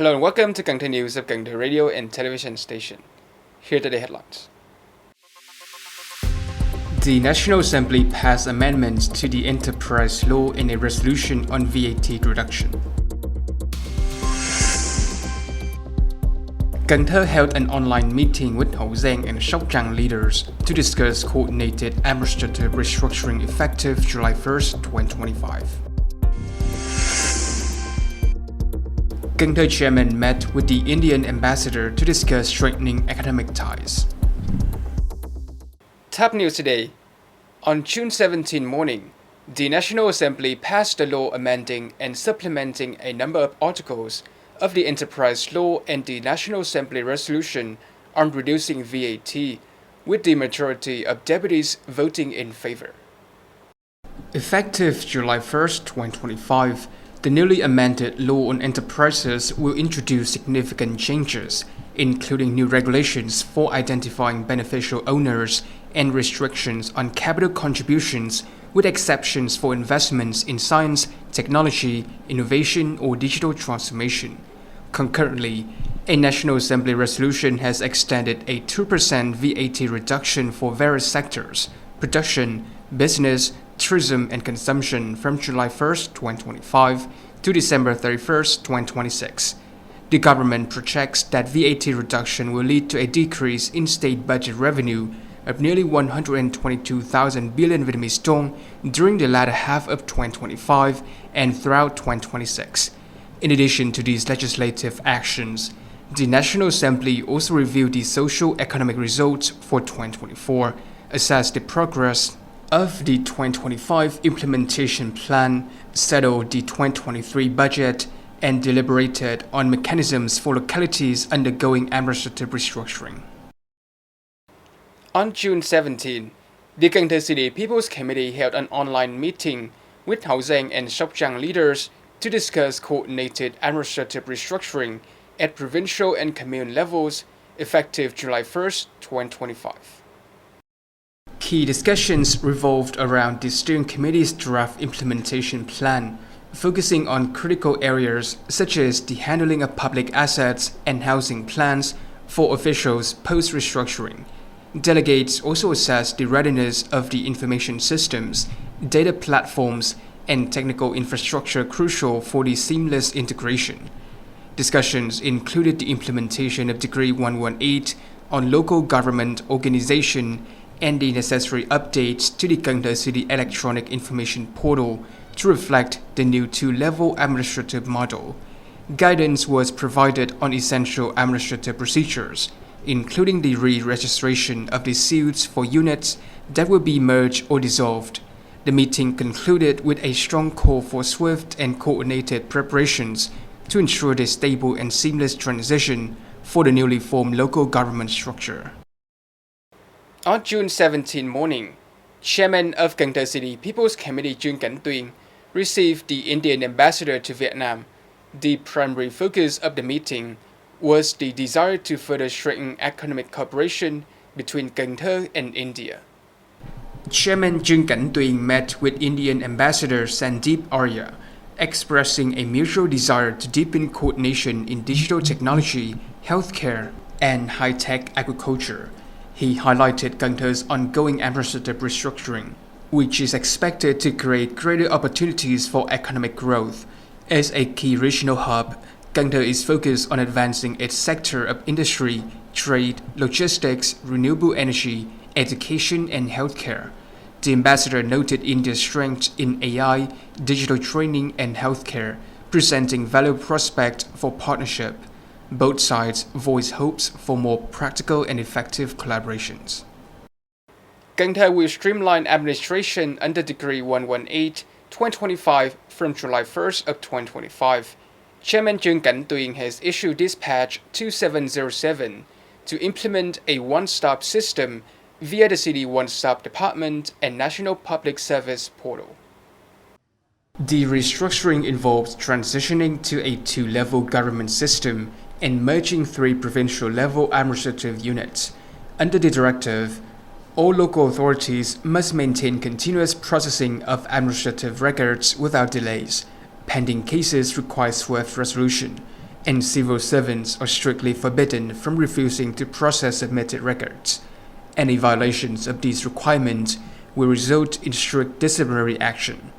Hello and welcome to Cần Thơ News of Cần Thơ Radio and Television Station. Here are the headlines. The National Assembly passed amendments to the enterprise law in a resolution on VAT reduction. Cần Thơ held an online meeting with Hậu Giang and Sóc Trăng leaders to discuss coordinated administrative restructuring effective July 1st, 2025. Cần Thơ chairman met with the Indian ambassador to discuss strengthening academic ties. Top news today. On June 17 morning, the National Assembly passed a law amending and supplementing a number of articles of the Enterprise Law and the National Assembly Resolution on reducing VAT, with the majority of deputies voting in favor. Effective July 1st, 2025, the newly amended law on enterprises will introduce significant changes, including new regulations for identifying beneficial owners and restrictions on capital contributions, with exceptions for investments in science, technology, innovation, or digital transformation. Concurrently, a National Assembly resolution has extended a 2% VAT reduction for various sectors: production, business, tourism, and consumption from July 1st, 2025 to December 31st, 2026. The government projects that VAT reduction will lead to a decrease in state budget revenue of nearly 122,000 billion Vietnamese dong during the latter half of 2025 and throughout 2026. In addition to these legislative actions, the National Assembly also reviewed the socio-economic results for 2024, assessed the progress of the 2025 implementation plan, settled the 2023 budget, and deliberated on mechanisms for localities undergoing administrative restructuring. On June 17, the Cần Thơ City People's Committee held an online meeting with Hậu Giang and Sóc Trăng leaders to discuss coordinated administrative restructuring at provincial and commune levels effective July 1st, 2025. Key discussions revolved around the steering committee's draft implementation plan, focusing on critical areas such as the handling of public assets and housing plans for officials post-restructuring. Delegates also assessed the readiness of the information systems, data platforms, and technical infrastructure crucial for the seamless integration. Discussions included the implementation of Decree 118 on local government organization and the necessary updates to the Cần Thơ City Electronic Information Portal to reflect the new two-level administrative model. Guidance was provided on essential administrative procedures, including the re-registration of the suits for units that will be merged or dissolved. The meeting concluded with a strong call for swift and coordinated preparations to ensure the stable and seamless transition for the newly formed local government structure. On June 17 morning, Chairman of Cần Thơ City People's Committee Trương Cảnh Tuyên received the Indian ambassador to Vietnam. The primary focus of the meeting was the desire to further strengthen economic cooperation between Cần Thơ and India. Chairman Trương Cảnh Tuyên met with Indian Ambassador Sandeep Arya, expressing a mutual desire to deepen coordination in digital technology, healthcare, and high-tech agriculture. He highlighted Cần Thö's ongoing administrative restructuring, which is expected to create greater opportunities for economic growth. As a key regional hub, Cần Thơ is focused on advancing its sector of industry, trade, logistics, renewable energy, education, and healthcare. The ambassador noted India's strength in AI, digital training, and healthcare, presenting valuable prospects for partnership. Both sides voiced hopes for more practical and effective collaborations. Cần Thơ will streamline administration under Decree 118/2025 from July 1st of 2025. Chairman Trương Cảnh Tuyên has issued Dispatch 2707 to implement a one-stop system via the City One-Stop Department and National Public Service Portal. The restructuring involves transitioning to a two-level government system and merging three provincial-level administrative units. Under the directive, all local authorities must maintain continuous processing of administrative records without delays. Pending cases require swift resolution. and civil servants are strictly forbidden from refusing to process submitted records. Any violations of these requirements will result in strict disciplinary action.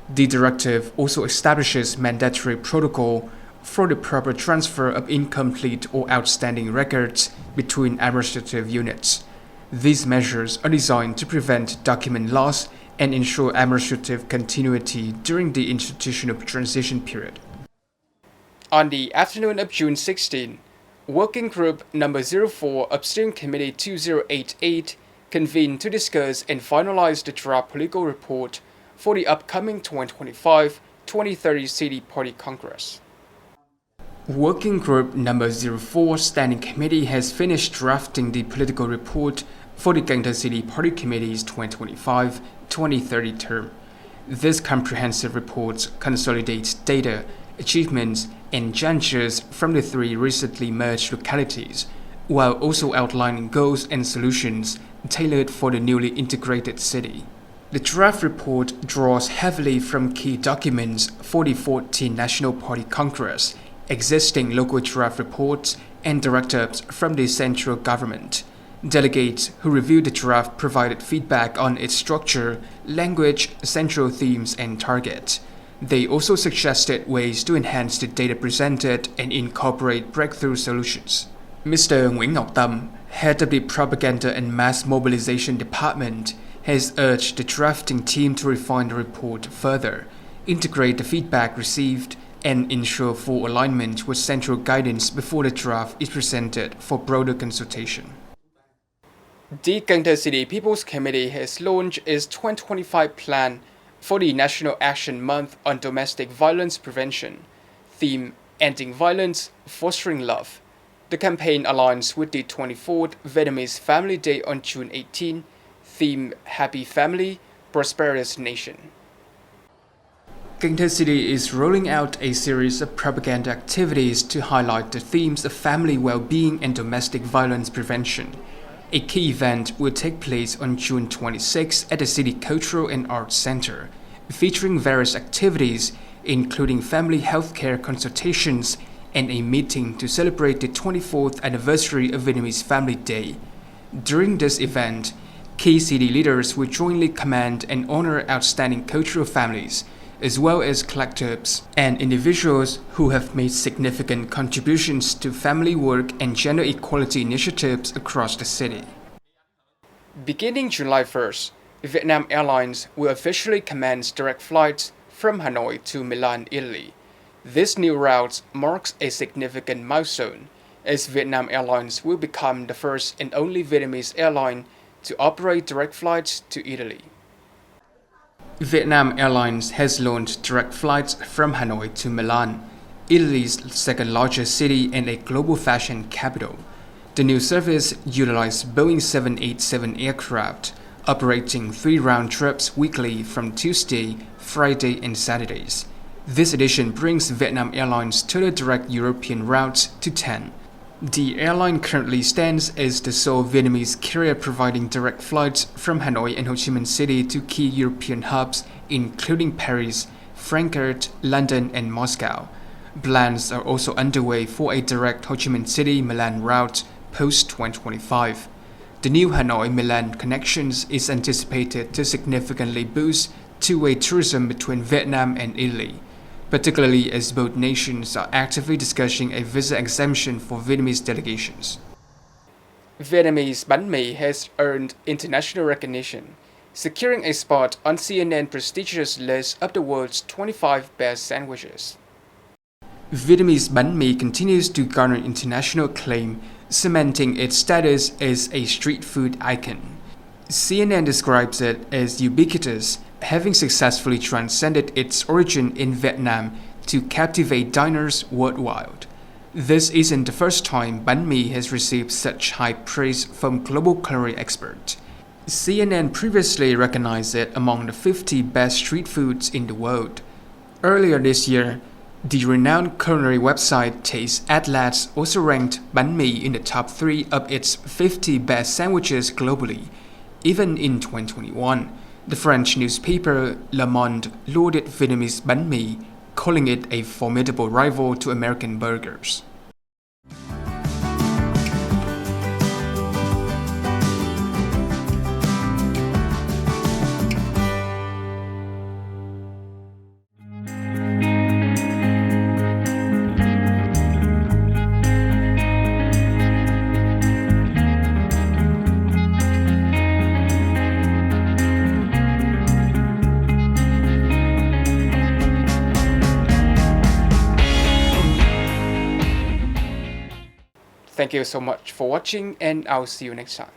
The directive also establishes mandatory protocol for the proper transfer of incomplete or outstanding records between administrative units. These measures are designed to prevent document loss and ensure administrative continuity during the institutional transition period. On the afternoon of June 16, Working Group Number 04 of Steering Committee 2088 convened to discuss and finalize the draft political report for the upcoming 2025-2030 City Party Congress. Working Group Number 04 Standing Committee has finished drafting the political report for the Cần Thơ City Party Committee's 2025-2030 term. This comprehensive report consolidates data, achievements, and challenges from the three recently merged localities, while also outlining goals and solutions tailored for the newly integrated city. The draft report draws heavily from key documents for the 14th National Party Congress, existing local draft reports, and directives from the central government. Delegates who reviewed the draft provided feedback on its structure, language, central themes, and targets. They also suggested ways to enhance the data presented and incorporate breakthrough solutions. Mr. Nguyễn Ngọc Tâm, head of the Propaganda and Mass Mobilization Department, has urged the drafting team to refine the report further, integrate the feedback received, and ensure full alignment with central guidance before the draft is presented for broader consultation. The Cần Thơ City People's Committee has launched its 2025 plan for the National Action Month on Domestic Violence Prevention, theme Ending Violence, Fostering Love. The campaign aligns with the 24th Vietnamese Family Day on June 18, theme Happy Family, Prosperous Nation. Cần Thơ City is rolling out a series of propaganda activities to highlight the themes of family well-being and domestic violence prevention. A key event will take place on June 26 at the City Cultural and Arts Center, featuring various activities including family healthcare consultations and a meeting to celebrate the 24th anniversary of Vietnamese Family Day. During this event, key city leaders will jointly commend and honor outstanding cultural families, as well as collectives and individuals who have made significant contributions to family work and gender equality initiatives across the city. Beginning July 1st, Vietnam Airlines will officially commence direct flights from Hanoi to Milan, Italy. This new route marks a significant milestone, as Vietnam Airlines will become the first and only Vietnamese airline to operate direct flights to Italy. Vietnam Airlines has launched direct flights from Hanoi to Milan, Italy's second-largest city and a global fashion capital. The new service utilizes Boeing 787 aircraft, operating 3 round trips weekly from Tuesday, Friday, and Saturdays. This addition brings Vietnam Airlines' total direct European routes to 10. The airline currently stands as the sole Vietnamese carrier providing direct flights from Hanoi and Ho Chi Minh City to key European hubs, including Paris, Frankfurt, London, and Moscow. Plans are also underway for a direct Ho Chi Minh City-Milan route post-2025. The new Hanoi-Milan connections is anticipated to significantly boost two-way tourism between Vietnam and Italy, particularly as both nations are actively discussing a visa exemption for Vietnamese delegations. Vietnamese bánh mì has earned international recognition, securing a spot on CNN's prestigious list of the world's 25 best sandwiches. Vietnamese bánh mì continues to garner international acclaim, cementing its status as a street food icon. CNN describes it as ubiquitous, having successfully transcended its origin in Vietnam to captivate diners worldwide. This isn't the first time bánh mì has received such high praise from global culinary experts. CNN previously recognized it among the 50 best street foods in the world. Earlier this year, the renowned culinary website Taste Atlas also ranked bánh mì in the top 3 of its 50 best sandwiches globally. Even in 2021, the French newspaper Le Monde lauded Vietnamese bánh mì, calling it a formidable rival to American burgers. Thank you so much for watching, and I'll see you next time.